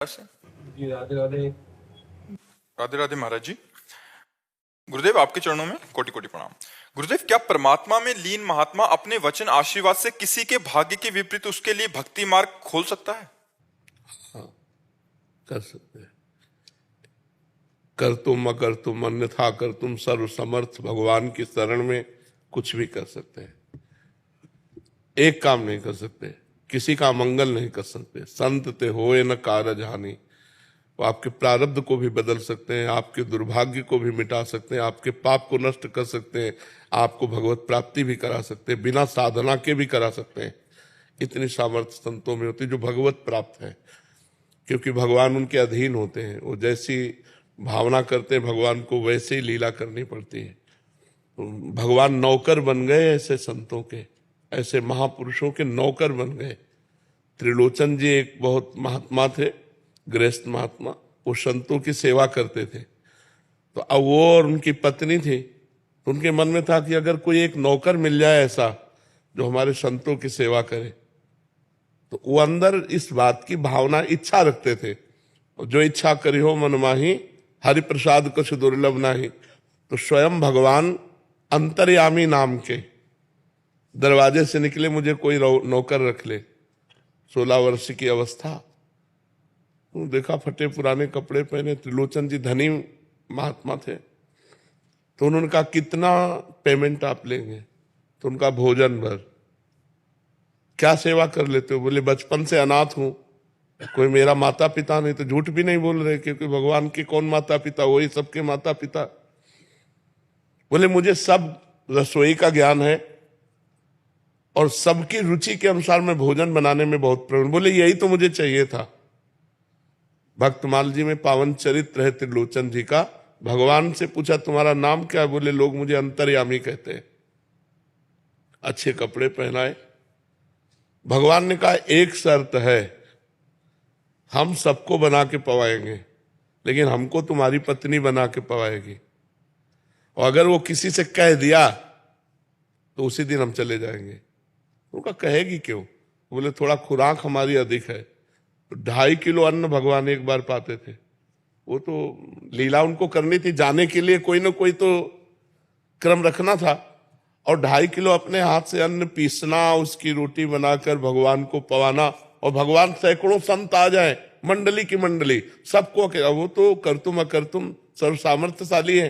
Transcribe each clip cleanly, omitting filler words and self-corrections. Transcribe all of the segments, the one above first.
से जी राधे राधे। राधे राधे महाराज जी। गुरुदेव आपके चरणों में कोटि कोटि प्रणाम। गुरुदेव, क्या परमात्मा में लीन महात्मा अपने वचन आशीर्वाद से किसी के भाग्य के विपरीत उसके लिए भक्ति मार्ग खोल सकता है? हाँ, कर सकते हैं। कर तुम अकर तुम अन्यथा कर तुम सर्व समर्थ भगवान की शरण में कुछ भी कर सकते हैं। एक काम नहीं कर सकते, किसी का मंगल नहीं कर सकते। संत ते होए न कारज हानि। वो आपके प्रारब्ध को भी बदल सकते हैं, आपके दुर्भाग्य को भी मिटा सकते हैं, आपके पाप को नष्ट कर सकते हैं, आपको भगवत प्राप्ति भी करा सकते हैं, बिना साधना के भी करा सकते हैं। इतनी सामर्थ्य संतों में होती जो भगवत प्राप्त है, क्योंकि भगवान उनके अधीन होते हैं। वो जैसी भावना करते हैं भगवान को वैसे ही लीला करनी पड़ती है। भगवान नौकर बन गए ऐसे संतों के, ऐसे महापुरुषों के नौकर बन गए। त्रिलोचन जी एक बहुत महात्मा थे, गृहस्थ महात्मा। वो संतों की सेवा करते थे। तो अब वो और उनकी पत्नी थी, तो उनके मन में था कि अगर कोई एक नौकर मिल जाए ऐसा जो हमारे संतों की सेवा करे, तो वो अंदर इस बात की भावना इच्छा रखते थे। जो इच्छा करी हो मन माही, हरि प्रसाद कुछ दुर्लभ नाही। तो स्वयं भगवान अंतर्यामी नाम के दरवाजे से निकले, मुझे कोई नौकर रख ले। 16 वर्ष की अवस्था, देखा फटे पुराने कपड़े पहने। त्रिलोचन जी धनी महात्मा थे, तो उन्होंने कहा कितना पेमेंट आप लेंगे? तो उनका भोजन भर। क्या सेवा कर लेते हो? बोले बचपन से अनाथ हूं, कोई मेरा माता पिता नहीं। तो झूठ भी नहीं बोल रहे, क्योंकि भगवान के कौन माता पिता, वही सबके माता पिता। बोले मुझे सब रसोई का ज्ञान है और सबकी रुचि के अनुसार मैं भोजन बनाने में बहुत प्रवीण। बोले यही तो मुझे चाहिए था। भक्तमाल जी में पावन चरित्र है त्रिलोचन जी का। भगवान से पूछा तुम्हारा नाम क्या है? बोले लोग मुझे अंतर्यामी कहते हैं। अच्छे कपड़े पहनाए। भगवान ने कहा एक शर्त है, हम सबको बना के पवाएंगे, लेकिन हमको तुम्हारी पत्नी बना के पवाएगी। और अगर वो किसी से कह दिया तो उसी दिन हम चले जाएंगे। उनका कहेगी क्यों? बोले थोड़ा खुराक हमारी अधिक है। तो 2.5 किलो अन्न भगवान एक बार पाते थे। वो तो लीला उनको करनी थी, जाने के लिए कोई ना कोई तो क्रम रखना था। और 2.5 किलो अपने हाथ से अन्न पीसना, उसकी रोटी बनाकर भगवान को पवाना। और भगवान सैकड़ों संत आ जाए, मंडली की मंडली, सबको। वो तो करतुम अकर्तुम सर्व सामर्थ्यशाली है।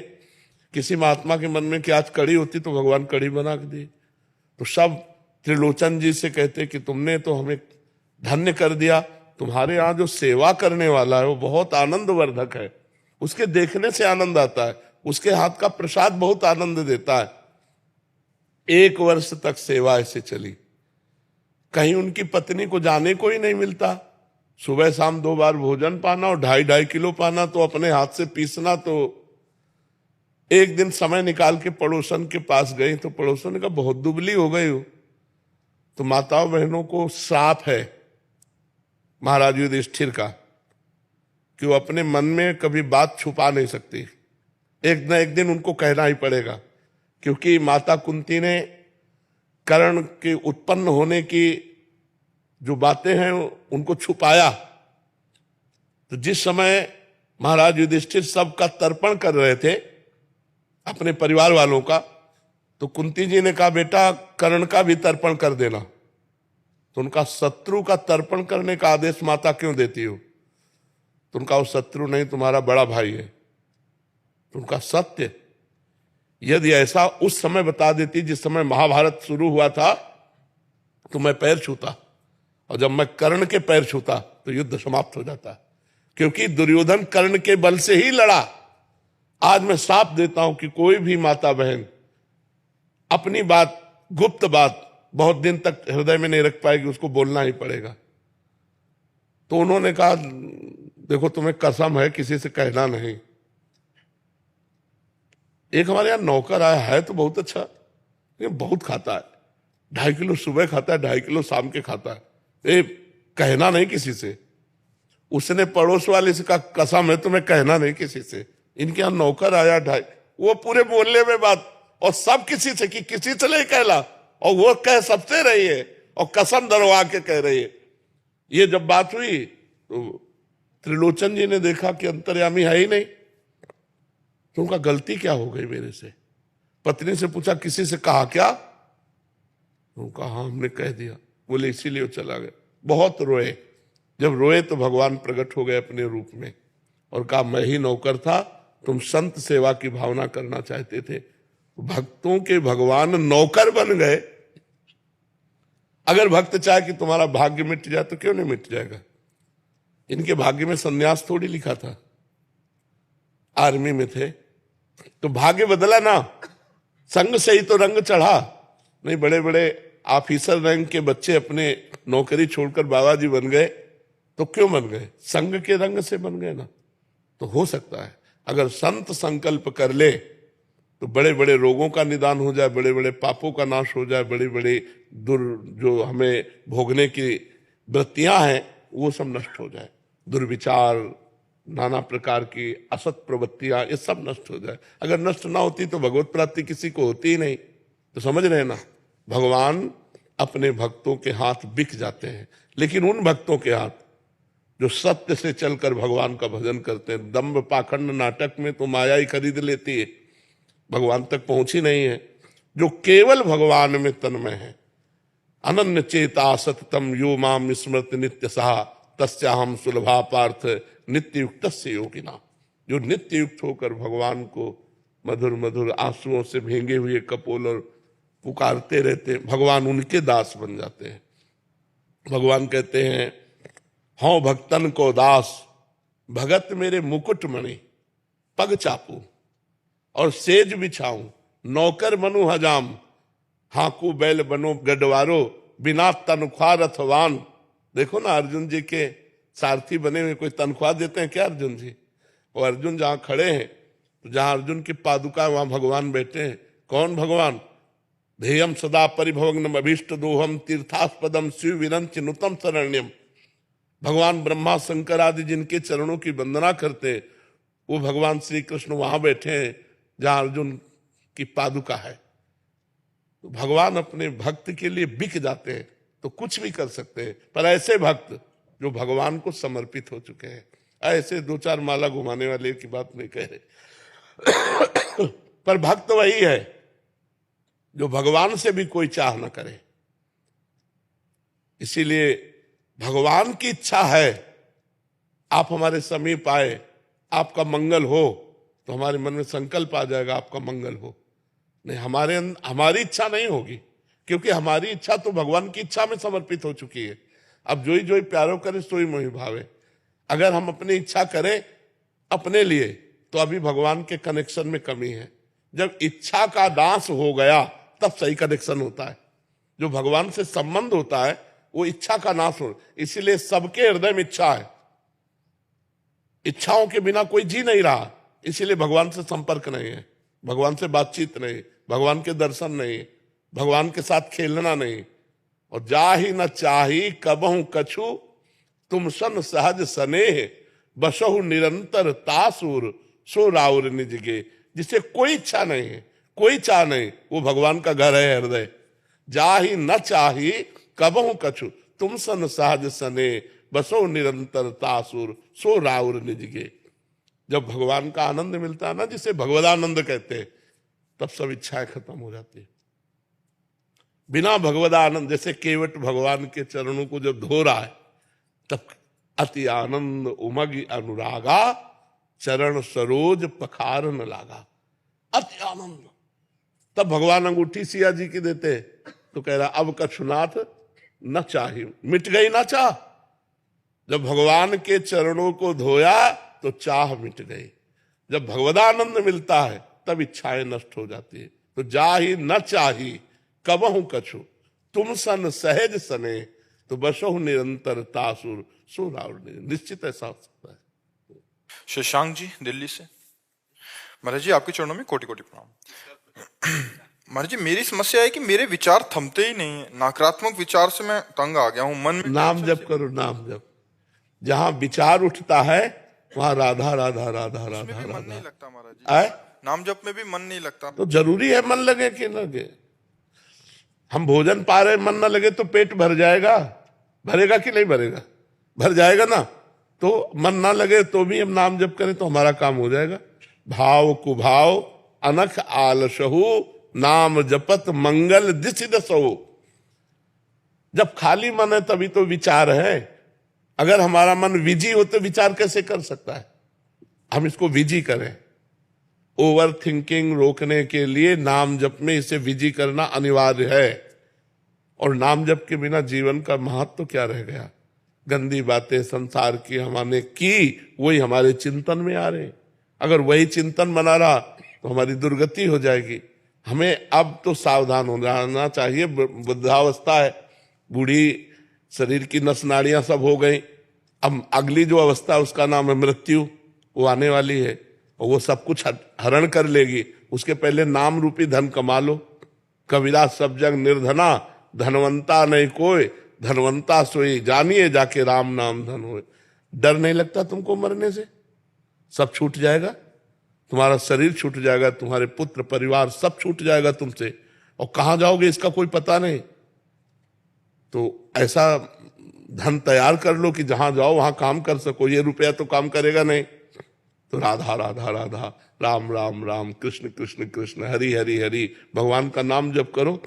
किसी महात्मा के मन में कि आज कड़ी होती तो भगवान कड़ी बना के दी। तो सब त्रिलोचन जी से कहते कि तुमने तो हमें धन्य कर दिया। तुम्हारे यहाँ जो सेवा करने वाला है वो बहुत आनंदवर्धक है, उसके देखने से आनंद आता है, उसके हाथ का प्रसाद बहुत आनंद देता है। 1 वर्ष तक सेवा ऐसे चली। कहीं उनकी पत्नी को जाने को ही नहीं मिलता। सुबह शाम 2 बार भोजन पाना और 2.5 किलो पाना, तो अपने हाथ से पीसना। तो एक दिन समय निकाल के पड़ोसन के पास गई, तो पड़ोसन ने कहा बहुत दुबली हो गई हो। तो माताओं बहनों को श्राप है महाराज युधिष्ठिर का कि वो अपने मन में कभी बात छुपा नहीं सकती। एक न एक दिन उनको कहना ही पड़ेगा, क्योंकि माता कुंती ने कर्ण के उत्पन्न होने की जो बातें हैं उनको छुपाया। तो जिस समय महाराज युधिष्ठिर सबका तर्पण कर रहे थे अपने परिवार वालों का, तो कुंती जी ने कहा बेटा कर्ण का भी तर्पण कर देना। तो उनका शत्रु का तर्पण करने का आदेश माता क्यों देती हो? तो उनका वो शत्रु नहीं, तुम्हारा बड़ा भाई है। तो उनका सत्य यदि ऐसा उस समय बता देती जिस समय महाभारत शुरू हुआ था, तो मैं पैर छूता, और जब मैं कर्ण के पैर छूता तो युद्ध समाप्त हो जाता। क्योंकि दुर्योधन कर्ण के बल से ही लड़ा। आज मैं साफ देता हूं कि कोई भी माता बहन अपनी बात, गुप्त बात बहुत दिन तक हृदय में नहीं रख पाएगी, उसको बोलना ही पड़ेगा। तो उन्होंने कहा देखो तुम्हें कसम है किसी से कहना नहीं। एक हमारे यहां नौकर आया है तो बहुत अच्छा, लेकिन बहुत खाता है। 2.5 किलो सुबह खाता है, 2.5 किलो शाम के खाता है। कहना नहीं किसी से। उसने पड़ोस वाले से कहा कसम है तुम्हें कहना नहीं किसी से। इनके यहां नौकर आया 2.5, वो पूरे मोहल्ले में बात, और सब किसी से कि किसी से नहीं कहला, और वो कह सबसे रही है और कसम दरवा के कह रही है। ये जब बात हुई तो त्रिलोचन जी ने देखा कि अंतर्यामी है ही नहीं, तो उनका गलती क्या हो गई मेरे से। पत्नी से पूछा किसी से कहा क्या? तो कहा हाँ हमने कह दिया। बोले इसीलिए वो चला गया। बहुत रोए। जब रोए तो भगवान प्रकट हो गए अपने रूप में और कहा मैं ही नौकर था, तुम संत सेवा की भावना करना चाहते थे। भक्तों के भगवान नौकर बन गए। अगर भक्त चाहे कि तुम्हारा भाग्य मिट जाए तो क्यों नहीं मिट जाएगा। इनके भाग्य में सन्यास थोड़ी लिखा था। आर्मी में थे तो भाग्य बदला ना, संग से ही तो रंग चढ़ा। नहीं, बड़े बड़े ऑफिसर रैंक के बच्चे अपने नौकरी छोड़कर बाबा जी बन गए तो क्यों बन गए? संग के रंग से बन गए ना। तो हो सकता है अगर संत संकल्प कर ले तो बड़े बड़े रोगों का निदान हो जाए, बड़े बड़े पापों का नाश हो जाए, बड़ी बड़ी जो हमें भोगने की वृत्तियां हैं वो सब नष्ट हो जाए। दुर्विचार, नाना प्रकार की असत प्रवृत्तियां, ये सब नष्ट हो जाए। अगर नष्ट ना होती तो भगवत प्राप्ति किसी को होती ही नहीं। तो समझ रहे हैं ना, भगवान अपने भक्तों के हाथ बिक जाते हैं, लेकिन उन भक्तों के हाथ जो सत्य से चलकर भगवान का भजन करते हैं। दंभ पाखंड नाटक में तो माया ही खरीद लेती है, भगवान तक पहुंची नहीं है। जो केवल भगवान में तन्मय है, अनन्य चेता सततम यो माम स्मृत नित्य सहा तस्याहम सुलभा पार्थ नित्य युक्त से योगिना। जो नित्य युक्त होकर भगवान को मधुर मधुर आंसुओं से भींगे हुए कपोल और पुकारते रहते हैं, भगवान उनके दास बन जाते हैं। भगवान कहते हैं हौ भक्तन को दास, भगत मेरे मुकुट मणि, पग चापू और सेज बिछाऊं, नौकर बनू हजाम, हाकू बैल बनो गडवारो, बिना तनख्वाह रथवान। देखो ना, अर्जुन जी के सारथी बने हुए, कोई तनख्वाह देते हैं क्या अर्जुन जी? और अर्जुन जहां खड़े हैं तो जहां अर्जुन की पादुका वहां भगवान बैठे हैं। कौन भगवान? ध्येयम सदा परिभवग्नम अभीष्ट दोहम तीर्थास्पदम शिव विरंच नुतम शरण्यम। भगवान ब्रह्मा शंकर आदि जिनके चरणों की वंदना करते हैं, वो भगवान श्री कृष्ण वहां बैठे हैं जहां अर्जुन की पादुका है। तो भगवान अपने भक्त के लिए बिक जाते हैं तो कुछ भी कर सकते हैं। पर ऐसे भक्त जो भगवान को समर्पित हो चुके हैं, ऐसे दो चार माला घुमाने वाले की बात नहीं कह रहे पर भक्त वही है जो भगवान से भी कोई चाह न करे। इसीलिए भगवान की इच्छा है आप हमारे समीप आए, आपका मंगल हो, तो हमारे मन में संकल्प आ जाएगा आपका मंगल हो। नहीं, हमारी इच्छा नहीं होगी, क्योंकि हमारी इच्छा तो भगवान की इच्छा में समर्पित हो चुकी है। अब जोई जोई प्यारो करे सोई मोहि भावे। अगर हम अपनी इच्छा करें अपने लिए तो अभी भगवान के कनेक्शन में कमी है। जब इच्छा का नाश हो गया तब सही कनेक्शन होता है। जो भगवान से संबंध होता है वो इच्छा का नाश हो। इसीलिए सबके हृदय में इच्छा है, इच्छाओं के बिना कोई जी नहीं रहा। इसीलिए भगवान से संपर्क नहीं है, भगवान से बातचीत नहीं, भगवान के दर्शन नहीं, भगवान के साथ खेलना नहीं। और जाहि न चाही कबहु कछु, तुम सन सहज स्नेह, बसहु निरंतर तासुर, सो राउर निजगे। जिसे कोई इच्छा नहीं है, कोई चाह नहीं, वो भगवान का घर है हृदय। जाहि न चाही कबहु कछु, तुम सन सहज स्नेह, बसो निरंतर तासुर, सो राउर निजगे। जब भगवान का आनंद मिलता है ना, जिसे भगवदानंद कहते हैं, तब सब इच्छाएं खत्म हो जाती है। बिना भगवदानंद, जैसे केवट भगवान के चरणों को जब धो रहा है तब अति आनंद उमग अनुरागा, चरण सरोज पखारन लागा। अति आनंद। तब भगवान अंगूठी सिया जी की देते तो कह रहा अब कछुनाथ न चाहिए, मिट गई ना चाह। जब भगवान के चरणों को धोया तो चाह मिट गई। जब भगवदानंद मिलता है तब इच्छाएं नष्ट हो जाती है। तो जाहि न चाही कबहु कछु, तुम सन सहज सने, तो बसहु निरंतर तासुर, सो राउर। निश्चित ऐसा हो सकता है। शशांक जी दिल्ली से। महाराज जी आपके चरणों में कोटि कोटि प्रणाम। महाराज जी मेरी समस्या है कि मेरे विचार थमते ही नहीं है। नकारात्मक विचार से मैं तंग आ गया हूं। मन में नाम जप करो, नाम जप। जहां विचार उठता है वहां राधा राधा राधा राधा मन राधा नहीं लगता महाराज जी। आए। नाम जप में भी मन नहीं लगता। तो जरूरी है मन लगे कि न लगे। हम भोजन पा रहे, मन न लगे तो पेट भर जाएगा? भरेगा कि नहीं भरेगा? भर जाएगा ना। तो मन ना लगे तो भी हम नाम जप करें तो हमारा काम हो जाएगा। भाव कुभाव अनख आलसहु नाम जपत मंगल दिशि दसहु। जब खाली मन है तभी तो विचार है। अगर हमारा मन विजी हो तो विचार कैसे कर सकता है? हम इसको विजी करें। ओवर थिंकिंग रोकने के लिए नाम जप में इसे विजी करना अनिवार्य है। और नाम जप के बिना जीवन का महत्व क्या रह गया? गंदी बातें संसार की हमने की, वही हमारे चिंतन में आ रहे। अगर वही चिंतन बना रहा तो हमारी दुर्गति हो जाएगी। हमें अब तो सावधान हो जाना चाहिए। वृद्धावस्था है, बूढ़ी शरीर की नस नाड़ियां सब हो गई। अब अगली जो अवस्था है उसका नाम है मृत्यु, वो आने वाली है और वो सब कुछ हरण कर लेगी। उसके पहले नाम रूपी धन कमा लो। कबीरा सब जग निर्धना, धनवंता नहीं कोई, धनवंता सोई जानिए जाके राम नाम धन होए। डर नहीं लगता तुमको मरने से? सब छूट जाएगा, तुम्हारा शरीर छूट जाएगा, तुम्हारे पुत्र परिवार सब छूट जाएगा तुमसे, और कहां जाओगे इसका कोई पता नहीं। तो ऐसा धन तैयार कर लो कि जहां जाओ वहां काम कर सको। ये रुपया तो काम करेगा नहीं। तो राधा राधा राधा, राम राम राम, कृष्ण कृष्ण कृष्ण, हरि हरि हरि, भगवान का नाम जप करो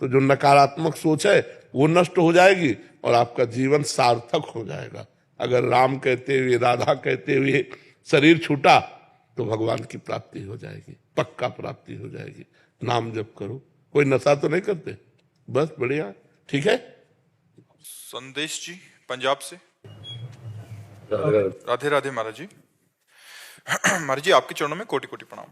तो जो नकारात्मक सोच है वो नष्ट हो जाएगी और आपका जीवन सार्थक हो जाएगा। अगर राम कहते हुए, राधा कहते हुए शरीर छूटा तो भगवान की प्राप्ति हो जाएगी, पक्का प्राप्ति हो जाएगी। नाम जप करो। कोई नशा तो नहीं करते? बस बढ़िया, ठीक है। संदेश जी पंजाब से। राधे राधे महाराज जी। महाराज जी आपके चरणों में कोटि कोटि प्रणाम।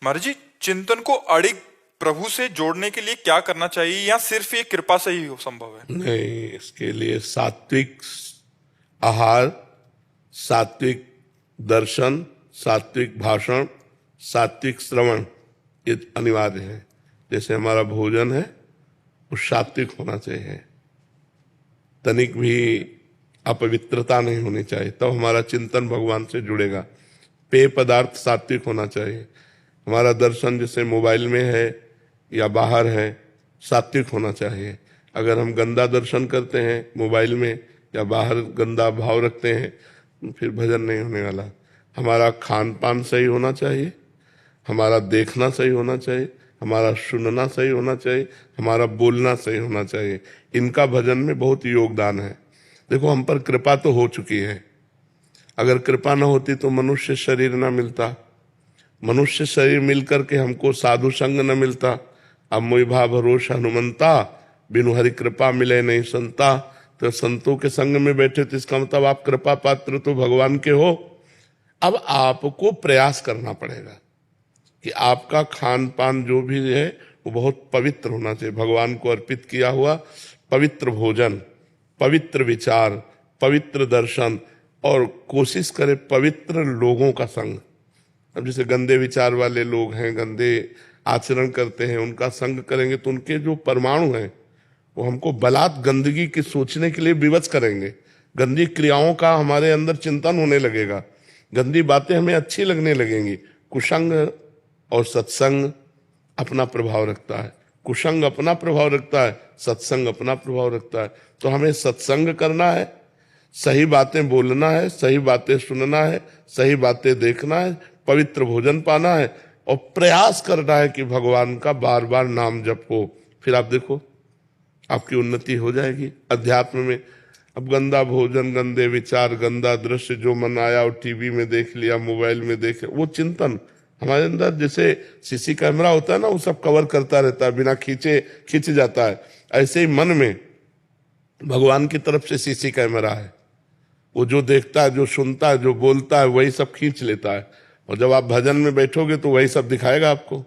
महाराज जी, चिंतन को अड़िग प्रभु से जोड़ने के लिए क्या करना चाहिए, या सिर्फ ये कृपा से ही संभव है? नहीं, इसके लिए सात्विक आहार, सात्विक दर्शन, सात्विक भाषण, सात्विक श्रवण, ये अनिवार्य है। जैसे हमारा भोजन है वो सात्विक होना चाहिए, तनिक भी अपवित्रता नहीं होनी चाहिए, तब हमारा चिंतन भगवान से जुड़ेगा। पेय पदार्थ सात्विक होना चाहिए। हमारा दर्शन जैसे मोबाइल में है या बाहर है, सात्विक होना चाहिए। अगर हम गंदा दर्शन करते हैं मोबाइल में या बाहर गंदा भाव रखते हैं फिर भजन नहीं होने वाला। हमारा खान पान सही होना चाहिए, हमारा देखना सही होना चाहिए, हमारा सुनना सही होना चाहिए, हमारा बोलना सही होना चाहिए। इनका भजन में बहुत योगदान है। देखो, हम पर कृपा तो हो चुकी है। अगर कृपा न होती तो मनुष्य शरीर न मिलता, मनुष्य शरीर मिलकर के हमको साधु संग न मिलता। अब मोहि भा भरोसा हनुमंता, बिनु हरि कृपा मिले नहीं संता। तो संतों के संग में बैठे तो इसका मतलब आप कृपा पात्र तो भगवान के हो। अब आपको प्रयास करना पड़ेगा कि आपका खान पान जो भी है वो बहुत पवित्र होना चाहिए, भगवान को अर्पित किया हुआ पवित्र भोजन, पवित्र विचार, पवित्र दर्शन, और कोशिश करें पवित्र लोगों का संग। अब जैसे गंदे विचार वाले लोग हैं, गंदे आचरण करते हैं, उनका संग करेंगे तो उनके जो परमाणु हैं वो हमको बलात् गंदगी की सोचने के लिए विवश करेंगे। गंदी क्रियाओं का हमारे अंदर चिंतन होने लगेगा, गंदी बातें हमें अच्छी लगने लगेंगी। कुसंग और सत्संग अपना प्रभाव रखता है, कुसंग अपना प्रभाव रखता है, सत्संग अपना प्रभाव रखता है। तो हमें सत्संग करना है, सही बातें बोलना है, सही बातें सुनना है, सही बातें देखना है, पवित्र भोजन पाना है और प्रयास करना है कि भगवान का बार बार नाम जप हो। फिर आप देखो आपकी उन्नति हो जाएगी अध्यात्म में। अब गंदा भोजन, गंदे विचार, गंदा दृश्य जो मन आया और टीवी में देख लिया, मोबाइल में देख लिया, वो चिंतन हमारे अंदर जैसे सीसी कैमरा होता है ना, वो सब कवर करता रहता है, बिना खींचे खींच जाता है। ऐसे ही मन में भगवान की तरफ से सीसी कैमरा है, वो जो देखता है, जो सुनता है, जो बोलता है, वही सब खींच लेता है। और जब आप भजन में बैठोगे तो वही सब दिखाएगा आपको।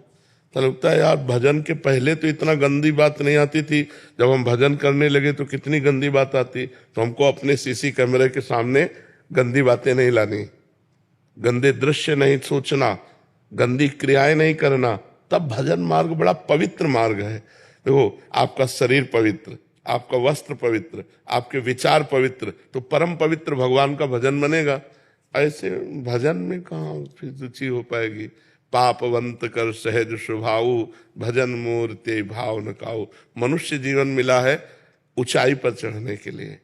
तो लगता है यार, भजन के पहले तो इतना गंदी बात नहीं आती थी, जब हम भजन करने लगे तो कितनी गंदी बात आती। तो हमको अपने सीसी कैमरे के सामने गंदी बातें नहीं लानी, गंदे दृश्य नहीं सोचना, गंदी क्रियाएं नहीं करना, तब भजन मार्ग बड़ा पवित्र मार्ग है। देखो, आपका शरीर पवित्र, आपका वस्त्र पवित्र, आपके विचार पवित्र, तो परम पवित्र भगवान का भजन बनेगा। ऐसे भजन में कहाँ फिर रुचि हो पाएगी। पापवंत कर सहज स्वभाव, भजन मूर्ति भाव न काऊ। मनुष्य जीवन मिला है ऊंचाई पर चढ़ने के लिए,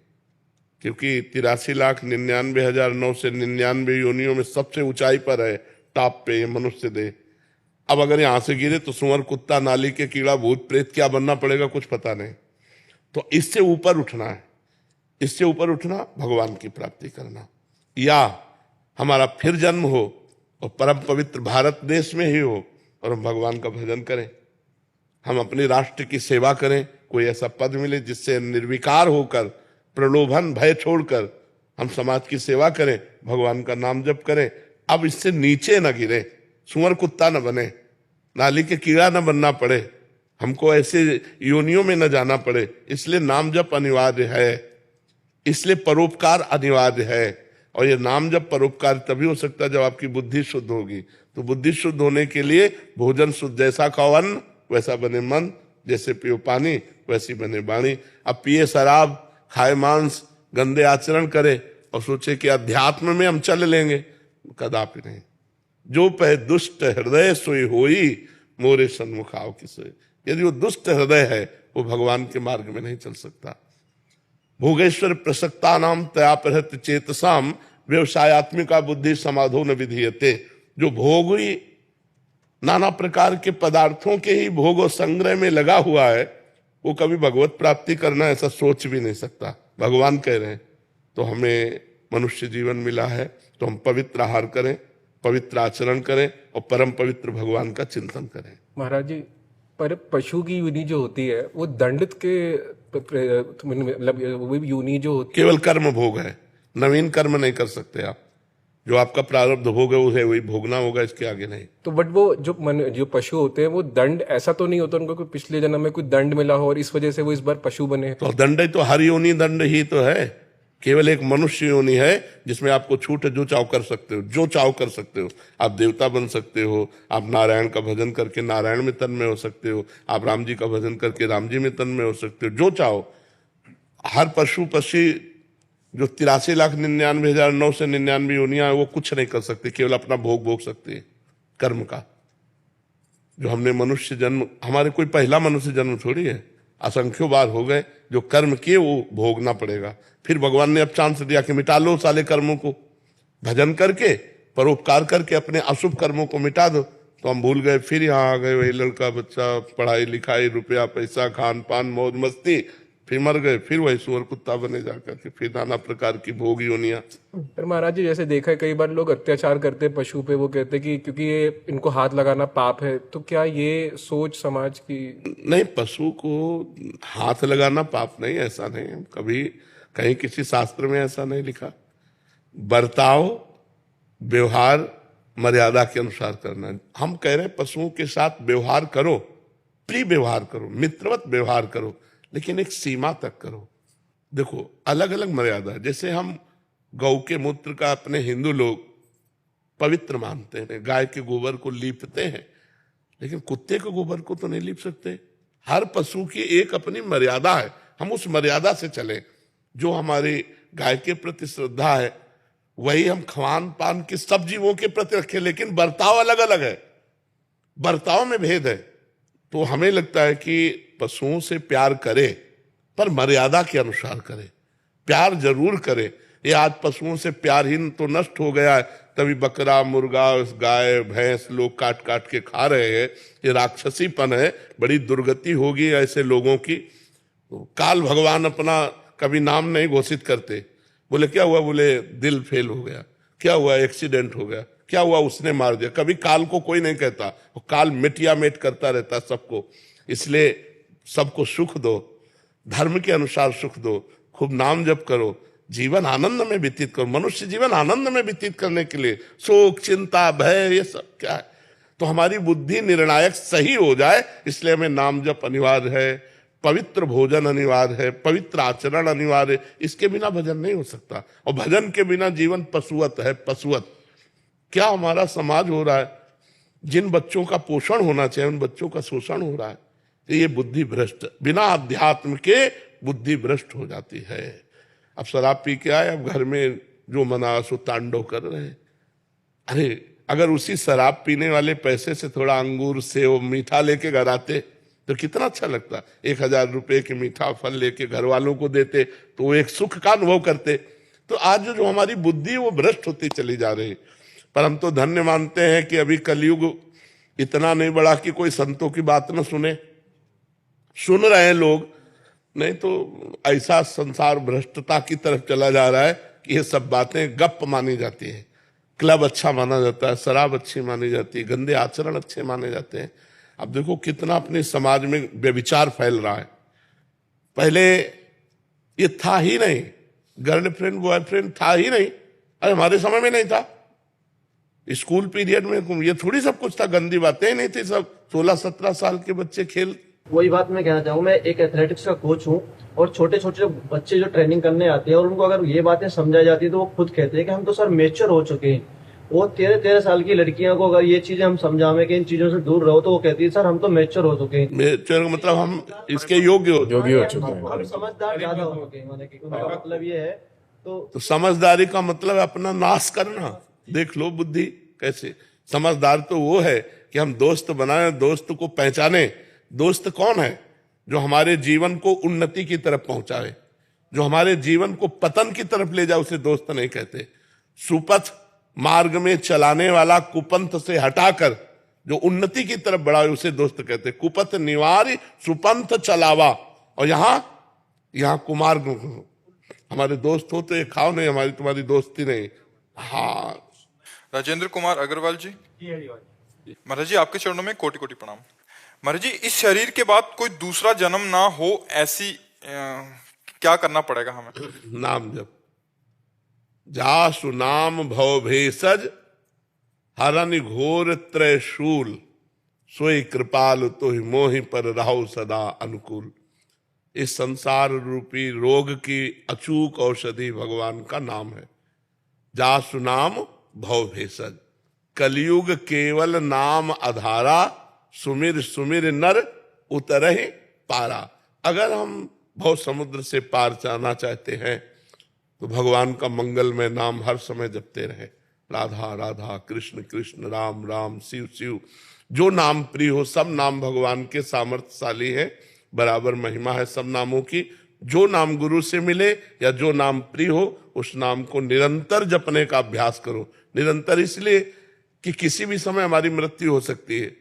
क्योंकि 83,99,900 से 99 योनियों में सबसे ऊंचाई पर है, टॉप पे ये मनुष्य देह। अब अगर यहां से गिरे तो सुअर, कुत्ता, नाली के कीड़ा, भूत प्रेत क्या बनना पड़ेगा कुछ पता नहीं। तो इससे ऊपर उठना है, इससे ऊपर उठना भगवान की प्राप्ति करना, या हमारा फिर जन्म हो और परम पवित्र भारत देश में ही हो और हम भगवान का भजन करें, हम अपने राष्ट्र की सेवा करें, कोई ऐसा पद मिले जिससे निर्विकार होकर, प्रलोभन भय छोड़कर हम समाज की सेवा करें, भगवान का नाम जप करें। अब इससे नीचे न गिरे, सुअर कुत्ता न बने, नाली के कीड़ा न बनना पड़े, हमको ऐसे योनियों में न जाना पड़े। इसलिए नाम जप अनिवार्य है, इसलिए परोपकार अनिवार्य है। और ये नाम जप परोपकार तभी हो सकता है जब आपकी बुद्धि शुद्ध होगी। तो बुद्धि शुद्ध होने के लिए भोजन शुद्ध, जैसा खाओ अन्न वैसा बने मन, जैसे पियो पानी वैसी बने वाणी। अब पिए शराब, खाए मांस, गंदे आचरण करे और सोचे कि अध्यात्म में हम चल लेंगे, कदापि नहीं। जो पह दुष्ट हृदय सोई होई, मोरे सन्मुख आओ किसे। यदि वो दुष्ट हृदय है वो भगवान के मार्ग में नहीं चल सकता। भोगेश्वर प्रसक्ता नाम तया प्रहत चेतसाम, व्यवसायत्मिका बुद्धि समाधो न विधीयते। जो भोग हुई नाना प्रकार के पदार्थों के ही भोग और संग्रह में लगा हुआ है, वो कभी भगवत प्राप्ति करना ऐसा सोच भी नहीं सकता। भगवान कह रहे हैं तो हमें मनुष्य जीवन मिला है तो हम पवित्र आहार करें, पवित्र आचरण करें और परम पवित्र भगवान का चिंतन करें। महाराज जी, पर पशु की योनि जो होती है वो दंडित के मतलब वो योनि जो होती केवल कर्म भोग है, नवीन कर्म नहीं कर सकते आप। जो आपका प्रारब्ध भोग है उसे वही भोगना होगा, इसके आगे नहीं। तो बट वो जो पशु होते हैं वो दंड, ऐसा तो नहीं होता उनको कोई पिछले जन्म में कोई दंड मिला हो और इस वजह से वो इस बार पशु बने? तो दंड ही तो हर योनि दंड ही तो है। केवल एक मनुष्य योनि है जिसमें आपको छूट है, जो चाहो कर सकते हो, जो चाहो कर सकते हो। आप देवता बन सकते हो, आप नारायण का भजन करके नारायण में तन्मय हो सकते हो, आप राम जी का भजन करके राम जी में तन्मय हो सकते हो, जो चाहो। हर पशु पक्षी जो 83,99,900 से 99 योनियां है वो कुछ नहीं कर सकते, केवल अपना भोग भोग सकते हैं कर्म का। जो हमने मनुष्य जन्म, हमारे कोई पहला मनुष्य जन्म थोड़ी है, असंख्यों बार हो गए। जो कर्म किए वो भोगना पड़ेगा। फिर भगवान ने अब चांस दिया कि मिटा लो साले कर्मों को, भजन करके परोपकार करके अपने अशुभ कर्मों को मिटा दो। तो हम भूल गए, फिर यहाँ आ गए, वही लड़का बच्चा, पढ़ाई लिखाई, रुपया पैसा, खान पान, मौज मस्ती, फिर मर गए, फिर वही सुअर कुत्ता बने जाकर के, फिर नाना प्रकार की भोग योनियां। पर महाराज जी, जैसे देखा है कई बार लोग अत्याचार करते हैं पशु पे, वो कहते हैं कि क्योंकि ये इनको हाथ लगाना पाप है। तो क्या ये सोच समाज की? नहीं, पशु को हाथ लगाना पाप नहीं, ऐसा नहीं। कभी कहीं किसी शास्त्र में ऐसा नहीं लिखा। बर्ताव, व्यवहार मर्यादा के अनुसार करना। हम कह रहे हैं पशुओं के साथ व्यवहार करो, प्रिय व्यवहार करो, मित्रवत व्यवहार करो, लेकिन एक सीमा तक करो। देखो, अलग अलग मर्यादा है। जैसे हम गौ के मूत्र का अपने हिंदू लोग पवित्र मानते हैं, गाय के गोबर को लीपते हैं, लेकिन कुत्ते के गोबर को तो नहीं लीप सकते। हर पशु की एक अपनी मर्यादा है, हम उस मर्यादा से चलें। जो हमारी गाय के प्रति श्रद्धा है वही हम खान पान के सब जीवों के प्रति रखें, लेकिन बर्ताव अलग अलग है, बर्ताव में भेद है। तो हमें लगता है कि पशुओं से प्यार करे पर मर्यादा के अनुसार करे। प्यार जरूर करे। ये आज पशुओं से प्यारहीन तो नष्ट हो गया है, तभी बकरा, मुर्गा, गाय, भैंस लोग काट काट के खा रहे हैं। ये राक्षसीपन है, बड़ी दुर्गति होगी ऐसे लोगों की। तो काल भगवान अपना कभी नाम नहीं घोषित करते। बोले क्या हुआ? बोले दिल फेल हो गया। क्या हुआ? एक्सीडेंट हो गया। क्या हुआ? उसने मार दिया। कभी काल को कोई नहीं कहता, वो काल मिटिया मेट करता रहता सबको। इसलिए सबको सुख दो, धर्म के अनुसार सुख दो, खूब नाम जप करो, जीवन आनंद में व्यतीत करो। मनुष्य जीवन आनंद में व्यतीत करने के लिए शोक, चिंता, भय, ये सब क्या है? तो हमारी बुद्धि निर्णायक सही हो जाए, इसलिए हमें नाम जप अनिवार्य है, पवित्र भोजन अनिवार्य है, पवित्र आचरण अनिवार्य है। इसके बिना भजन नहीं हो सकता, और भजन के बिना जीवन पशुवत है, पशुवत। क्या हमारा समाज हो रहा है? जिन बच्चों का पोषण होना चाहिए उन बच्चों का शोषण हो रहा है। तो ये बुद्धि भ्रष्ट, बिना अध्यात्म के बुद्धि भ्रष्ट हो जाती है। अब शराब पी के आए, अब घर में जो मना सो तांडव कर रहे हैं। अरे, अगर उसी शराब पीने वाले पैसे से थोड़ा अंगूर, सेव, मीठा लेके घर आते तो कितना अच्छा लगता। 1,000 रुपए के मीठा फल लेके घर वालों को देते तो वो एक सुख का अनुभव करते। तो आज जो हमारी बुद्धि वो भ्रष्ट होती चली जा रही। पर हम तो धन्य मानते हैं कि अभी कलयुग इतना नहीं बढ़ा कि कोई संतों की बात न सुने। सुन रहे हैं लोग, नहीं तो ऐसा संसार भ्रष्टता की तरफ चला जा रहा है कि ये सब बातें गप मानी जाती है। क्लब अच्छा माना जाता है, शराब अच्छी मानी जाती है, गंदे आचरण अच्छे माने जाते हैं। अब देखो कितना अपने समाज में व्यभिचार फैल रहा है। पहले ये था ही नहीं, गर्लफ्रेंड बॉयफ्रेंड था ही नहीं। अरे हमारे समय में नहीं था। स्कूल पीरियड में ये थोड़ी सब कुछ था, गंदी बातें ही नहीं थी। सब 16-17 साल के बच्चे खेल। वही बात मैं कहना चाहूँ, मैं एक एथलेटिक्स का कोच हूँ और छोटे छोटे बच्चे जो ट्रेनिंग करने आते हैं और उनको अगर ये बातें समझाई जाती है तो वो खुद कहते हैं कि हम तो सर मेच्योर हो चुके हैं। वो 13-13 साल की लड़कियों को अगर ये चीजें हम समझावें कि इन चीजों से दूर रहो तो वो कहती है सर हम तो मेच्योर हो चुके हैं। मेच्योर मतलब हम इसके योग्य हो चुके हैं। हम समझदार ज्यादा हो चुके हैं, माने कि उनका मतलब ये है। तो समझदारी का मतलब है अपना नाश करना। देख लो बुद्धि कैसे। समझदार तो वो है कि हम दोस्त बनाए, दोस्त को पहचाने। दोस्त कौन है? जो हमारे जीवन को उन्नति की तरफ पहुंचाए, जो हमारे जीवन को पतन की तरफ ले जाए, उसे दोस्त नहीं कहते। सुपथ मार्ग में चलाने वाला कुपंथ से हटाकर जो उन्नति की तरफ बढ़ाए उसे दोस्त कहते। कुपथ निवार सुपंथ चलावा। और यहाँ कुमार्ग हमारे दोस्त हो तो ये खाओ नहीं, हमारी तुम्हारी दोस्ती नहीं। हाँ, राजेंद्र कुमार अग्रवाल जी। महाराज जी आपके चरणों में कोटि कोटि प्रणाम। महाराज जी इस शरीर के बाद कोई दूसरा जन्म ना हो ऐसी क्या करना पड़ेगा हमें? नाम जप। जासु नाम भव भेषज हरन घोर त्रयशूल सोई कृपाल तो मोहि पर रहो सदा अनुकूल। इस संसार रूपी रोग की अचूक औषधि भगवान का नाम है। जासु नाम भव भेषज। कलयुग केवल नाम आधारा सुमिर सुमिर नर उतरहि पारा। अगर हम भव समुद्र से पार जाना चाहते हैं तो भगवान का मंगलमय नाम हर समय जपते रहे। राधा राधा कृष्ण कृष्ण राम राम शिव शिव। जो नाम प्रिय हो, सब नाम भगवान के सामर्थ्यशाली है, बराबर महिमा है सब नामों की। जो नाम गुरु से मिले या जो नाम प्रिय हो उस नाम को निरंतर जपने का अभ्यास करो। निरंतर इसलिए कि किसी भी समय हमारी मृत्यु हो सकती है।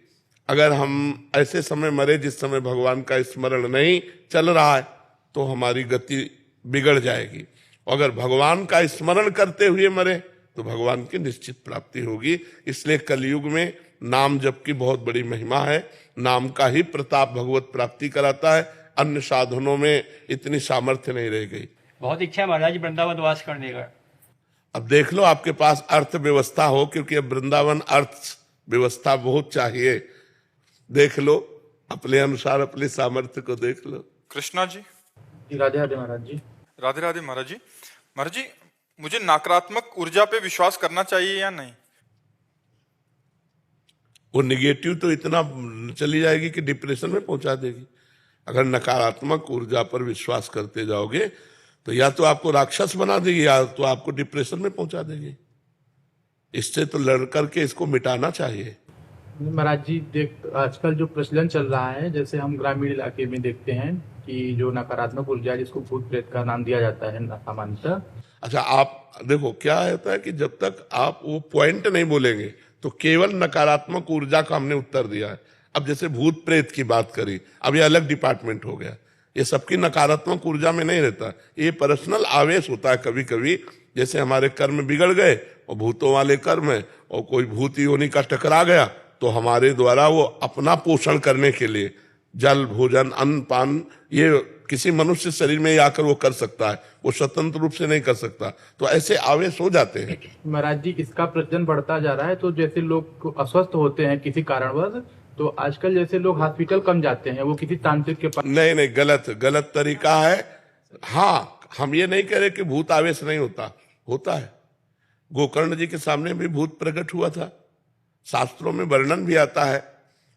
अगर हम ऐसे समय मरे जिस समय भगवान का स्मरण नहीं चल रहा है तो हमारी गति बिगड़ जाएगी। अगर भगवान का स्मरण करते हुए मरे तो भगवान की निश्चित प्राप्ति होगी। इसलिए कलयुग में नाम जप की बहुत बड़ी महिमा है। नाम का ही प्रताप भगवत प्राप्ति कराता है। अन्य साधनों में इतनी सामर्थ्य नहीं रह गई। बहुत इच्छा है महाराज वृंदावन वास करने का। अब देख लो आपके पास अर्थव्यवस्था हो, क्योंकि अब वृंदावन अर्थ व्यवस्था बहुत चाहिए। देख लो अपने अनुसार, अपने सामर्थ्य को देख लो। कृष्णा जी। राधे राधे महाराज जी। राधे राधे महाराज जी। महाराज जी मुझे नकारात्मक ऊर्जा पे विश्वास करना चाहिए या नहीं? वो निगेटिव तो इतना चली जाएगी कि डिप्रेशन में पहुंचा देगी। अगर नकारात्मक ऊर्जा पर विश्वास करते जाओगे तो या तो आपको राक्षस बना देगी या तो आपको डिप्रेशन में पहुंचा देगी। इससे तो लड़ करके इसको मिटाना चाहिए। महाराज जी देख, आजकल जो प्रचलन चल रहा है, जैसे हम ग्रामीण इलाके में देखते हैं कि जो नकारात्मक ऊर्जा जिसको भूत प्रेत का नाम दिया जाता है सामान्यतः। अच्छा, आप देखो क्या होता है कि जब तक आप वो पॉइंट नहीं बोलेंगे तो केवल नकारात्मक ऊर्जा का हमने उत्तर दिया है। अब जैसे भूत प्रेत की बात करी, अब ये अलग डिपार्टमेंट हो गया। ये सबकी नकारात्मक ऊर्जा में नहीं रहता, ये पर्सनल आवेश होता है कभी कभी। जैसे हमारे कर्म बिगड़ गए और भूतों वाले कर्म है और कोई भूत योनि का टकरा गया तो हमारे द्वारा वो अपना पोषण करने के लिए जल भोजन अन्न पान ये किसी मनुष्य शरीर में आकर वो कर सकता है, वो स्वतंत्र रूप से नहीं कर सकता। तो ऐसे आवेश हो जाते हैं। महाराज जी इसका प्रचलन बढ़ता जा रहा है। तो जैसे लोग अस्वस्थ होते हैं किसी कारणवश, तो आजकल जैसे लोग हॉस्पिटल कम जाते हैं, वो किसी तांत्रिक के पास। नहीं, गलत तरीका है। हाँ, हम ये नहीं कह रहे कि भूत आवेश नहीं होता, होता है। गोकर्ण जी के सामने भी भूत प्रकट हुआ था, शास्त्रों में वर्णन भी आता है।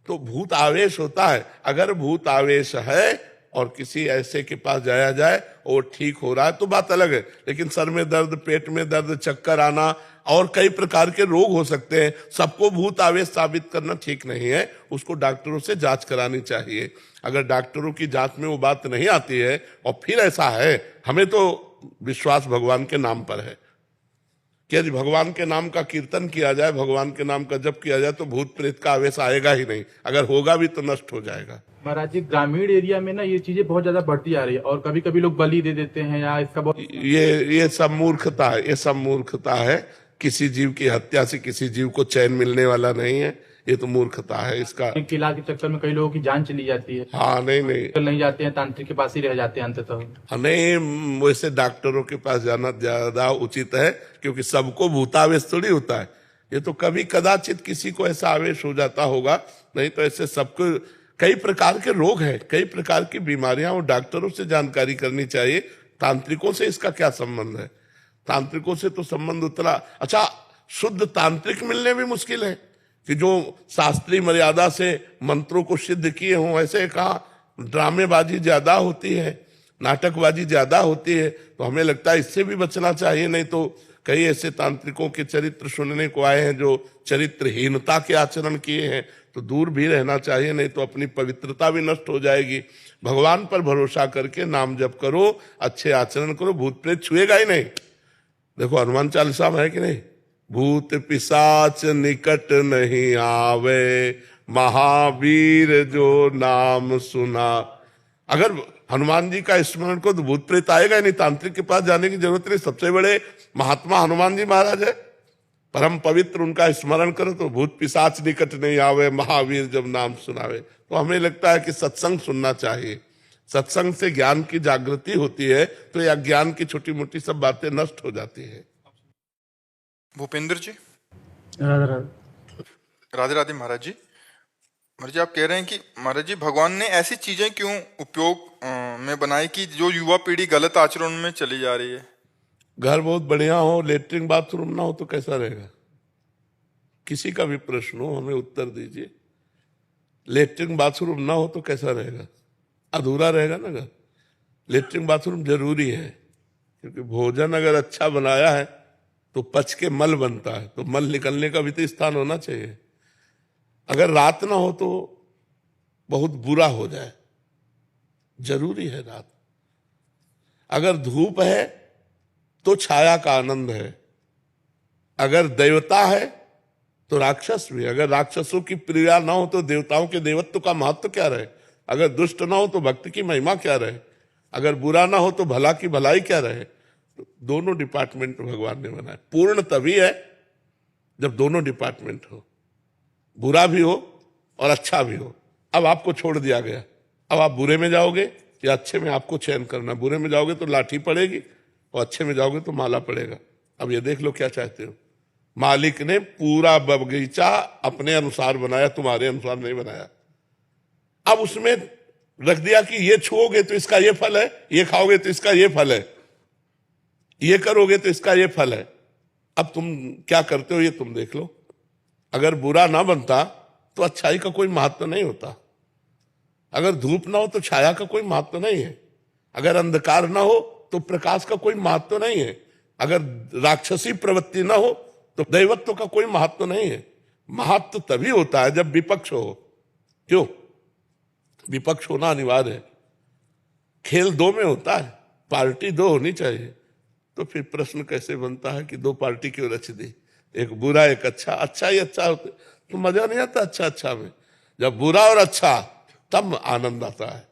तो भूत आवेश होता है। अगर भूत आवेश है और किसी ऐसे के पास जाया जाए और ठीक हो रहा है तो बात अलग है। लेकिन सर में दर्द, पेट में दर्द, चक्कर आना, और कई प्रकार के रोग हो सकते हैं। सबको भूत आवेश साबित करना ठीक नहीं है, उसको डॉक्टरों से जांच करानी चाहिए। अगर डॉक्टरों की जांच में वो बात नहीं आती है और फिर ऐसा है, हमें तो विश्वास भगवान के नाम पर है कि यदि भगवान के नाम का कीर्तन किया जाए, भगवान के नाम का जप किया जाए तो भूत प्रेत का आवेश आएगा ही नहीं, अगर होगा भी तो नष्ट हो जाएगा। महाराज जी, ग्रामीण एरिया में ना ये चीजें बहुत ज्यादा बढ़ती जा रही है और कभी कभी लोग बलि दे देते हैं या इसका बहुत ये सब मूर्खता है, ये सब मूर्खता है। किसी जीव की हत्या से किसी जीव को चैन मिलने वाला नहीं है, ये तो मूर्खता है इसका। किला के चक्कर में कई लोगों की जान चली जाती है। हाँ, नहीं नहीं जाते हैं, तांत्रिक के पास ही रह जाते हैं अंततः। नहीं, वैसे डॉक्टरों के पास जाना ज्यादा उचित है, क्योंकि सबको भूतावेश थोड़ी होता है। ये तो कभी कदाचित किसी को ऐसा आवेश हो जाता होगा, नहीं तो ऐसे सबको कई प्रकार के रोग हैं, कई प्रकार की बीमारियां, और डॉक्टरों से जानकारी करनी चाहिए। तांत्रिकों से इसका क्या संबंध है? तांत्रिकों से तो संबंध उतना अच्छा, शुद्ध तांत्रिक मिलने भी मुश्किल है कि जो शास्त्रीय मर्यादा से मंत्रों को सिद्ध किए हों। ऐसे कहा ड्रामेबाजी ज्यादा होती है, नाटकबाजी ज्यादा होती है, तो हमें लगता है इससे भी बचना चाहिए। नहीं तो कई ऐसे तांत्रिकों के चरित्र सुनने को आए हैं जो चरित्रहीनता के आचरण किए हैं, तो दूर भी रहना चाहिए, नहीं तो अपनी पवित्रता भी नष्ट हो जाएगी। भगवान पर भरोसा करके नाम जप करो, अच्छे आचरण करो, भूत प्रेत छुएगा ही नहीं। देखो हनुमान चालीसा में है कि नहीं, भूत पिशाच निकट नहीं आवे, महावीर जो नाम सुना। अगर हनुमान जी का स्मरण को तो भूत प्रेत आएगा ही नहीं, तांत्रिक के पास जाने की जरूरत नहीं। सबसे बड़े महात्मा हनुमान जी महाराज है, परम पवित्र, उनका स्मरण करो तो भूत पिशाच निकट नहीं आवे, महावीर जब नाम सुनावे। तो हमें लगता है कि सत्संग सुनना चाहिए, सत्संग से ज्ञान की जागृति होती है, तो यह ज्ञान की छोटी मोटी सब बातें नष्ट हो जाती है। भूपेंद्र जी। राधे राधे। राधे राधे महाराज जी। महाराज जी, आप कह रहे हैं कि महाराज जी भगवान ने ऐसी चीजें क्यों उपयोग में बनाई कि जो युवा पीढ़ी गलत आचरण में चली जा रही है? घर बहुत बढ़िया हो, लेटरिन बाथरूम ना हो तो कैसा रहेगा? किसी का भी प्रश्न हो, हमें उत्तर दीजिए। लेटरिन बाथरूम ना हो तो कैसा रहेगा? अधूरा रहेगा ना घर। लेटरिन बाथरूम जरूरी है, क्योंकि भोजन अगर अच्छा बनाया है तो पच के मल बनता है, तो मल निकलने का भी तो स्थान होना चाहिए। अगर रात ना हो तो बहुत बुरा हो जाए, जरूरी है रात। अगर धूप है तो छाया का आनंद है, अगर देवता है तो राक्षस भी। अगर राक्षसों की प्रिया ना हो तो देवताओं के देवत्व का महत्व क्या रहे? अगर दुष्ट ना हो तो भक्त की महिमा क्या रहे? अगर बुरा ना हो तो भला की भलाई क्या रहे? तो दोनों डिपार्टमेंट भगवान ने बनाए। पूर्ण तभी है जब दोनों डिपार्टमेंट हो, बुरा भी हो और अच्छा भी हो। अब आपको छोड़ दिया गया, अब आप बुरे में जाओगे या अच्छे में, आपको चयन करना। बुरे में जाओगे तो लाठी पड़ेगी और अच्छे में जाओगे तो माला पड़ेगा। अब ये देख लो क्या चाहते हो। मालिक ने पूरा बगीचा अपने अनुसार बनाया, तुम्हारे अनुसार नहीं बनाया। अब उसमें रख दिया कि ये छुओगे तो इसका ये फल है, ये खाओगे तो इसका ये फल है, ये करोगे तो इसका ये फल है। अब तुम क्या करते हो ये तुम देख लो। अगर बुरा ना बनता तो अच्छाई का कोई महत्व नहीं होता। अगर धूप ना हो तो छाया का कोई महत्व नहीं है। अगर अंधकार ना हो तो प्रकाश का कोई महत्व नहीं है। अगर राक्षसी प्रवृत्ति ना हो तो दैवत्व का कोई महत्व नहीं है। महत्व तभी होता है जब विपक्ष हो। क्यों? विपक्ष होना अनिवार्य है। खेल दो में होता है, पार्टी दो होनी चाहिए। तो फिर प्रश्न कैसे बनता है कि दो पार्टी क्यों रच दी? एक बुरा एक अच्छा। अच्छा ही अच्छा होता तो मजा नहीं आता अच्छा अच्छा में। जब बुरा और अच्छा, तब आनंद आता है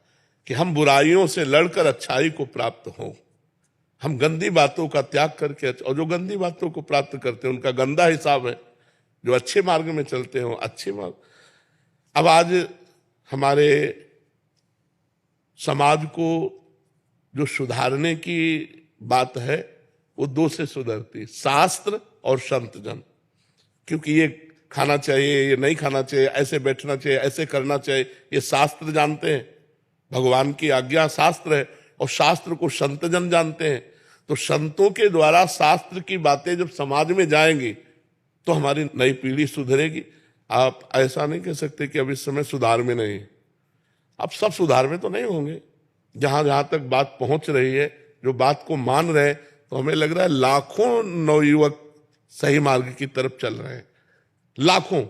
कि हम बुराइयों से लड़कर अच्छाई को प्राप्त हों। हम गंदी बातों का त्याग करके, और जो गंदी बातों को प्राप्त करते हैं उनका गंदा हिसाब है। जो अच्छे मार्ग में चलते हो अच्छे मार्ग। अब आज हमारे समाज को जो सुधारने की बात है वो दो से सुधरती, शास्त्र और संत जन। क्योंकि ये खाना चाहिए, ये नहीं खाना चाहिए, ऐसे बैठना चाहिए, ऐसे करना चाहिए, ये शास्त्र जानते हैं। भगवान की आज्ञा शास्त्र है और शास्त्र को संत जन जानते हैं। तो संतों के द्वारा शास्त्र की बातें जब समाज में जाएंगी तो हमारी नई पीढ़ी सुधरेगी। आप ऐसा नहीं कह सकते कि अब इस समय सुधार में नहीं। अब सब सुधार में तो नहीं होंगे। जहां जहां तक बात पहुंच रही है, जो बात को मान रहे हैं, तो हमें लग रहा है लाखों नवयुवक सही मार्ग की तरफ चल रहे हैं, लाखों।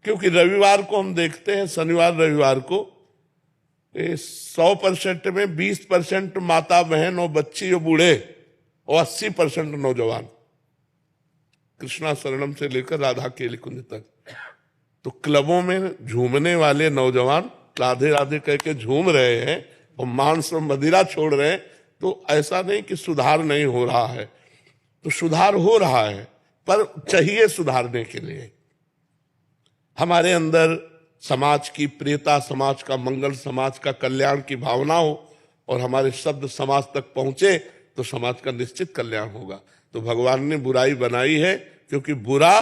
क्योंकि रविवार को हम देखते हैं, शनिवार रविवार को 100% में 20% माता बहन और बच्ची और बूढ़े और 80% नौजवान, कृष्णा शरणम से लेकर राधा केली कुंज तक। तो क्लबों में झूमने वाले नौजवान राधे राधे कह के झूम रहे हैं और मांस और मदिरा छोड़ रहे हैं। तो ऐसा नहीं कि सुधार नहीं हो रहा है, तो सुधार हो रहा है, पर चाहिए सुधारने के लिए हमारे अंदर समाज की प्रियता, समाज का मंगल, समाज का कल्याण की भावना हो और हमारे शब्द समाज तक पहुंचे तो समाज का निश्चित कल्याण होगा। तो भगवान ने बुराई बनाई है क्योंकि बुरा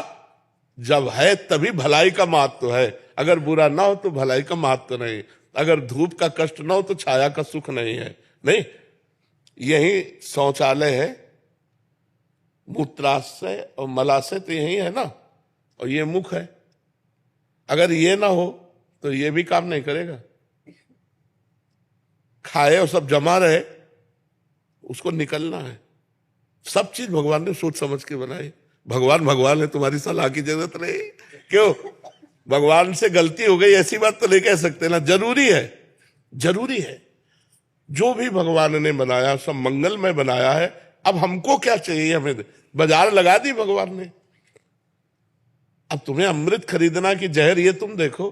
जब है तभी भलाई का महत्व है। अगर बुरा ना हो तो भलाई का महत्व नहीं, अगर धूप का कष्ट ना हो तो छाया का सुख नहीं है। नहीं, यही शौचालय है, मूत्राशय और मलाशय तो यही है ना, और ये मुख है। अगर ये ना हो तो ये भी काम नहीं करेगा। खाए और सब जमा रहे, उसको निकलना है। सब चीज भगवान ने सोच समझ के बनाई। भगवान है, तुम्हारी सलाह की जरूरत नहीं। क्यों? भगवान से गलती हो गई ऐसी बात तो नहीं कह सकते ना। जरूरी है जो भी भगवान ने बनाया सब मंगलमय बनाया है। अब हमको क्या चाहिए? हमें बाजार लगा दी भगवान ने। अब तुम्हें अमृत खरीदना कि जहर, ये तुम देखो।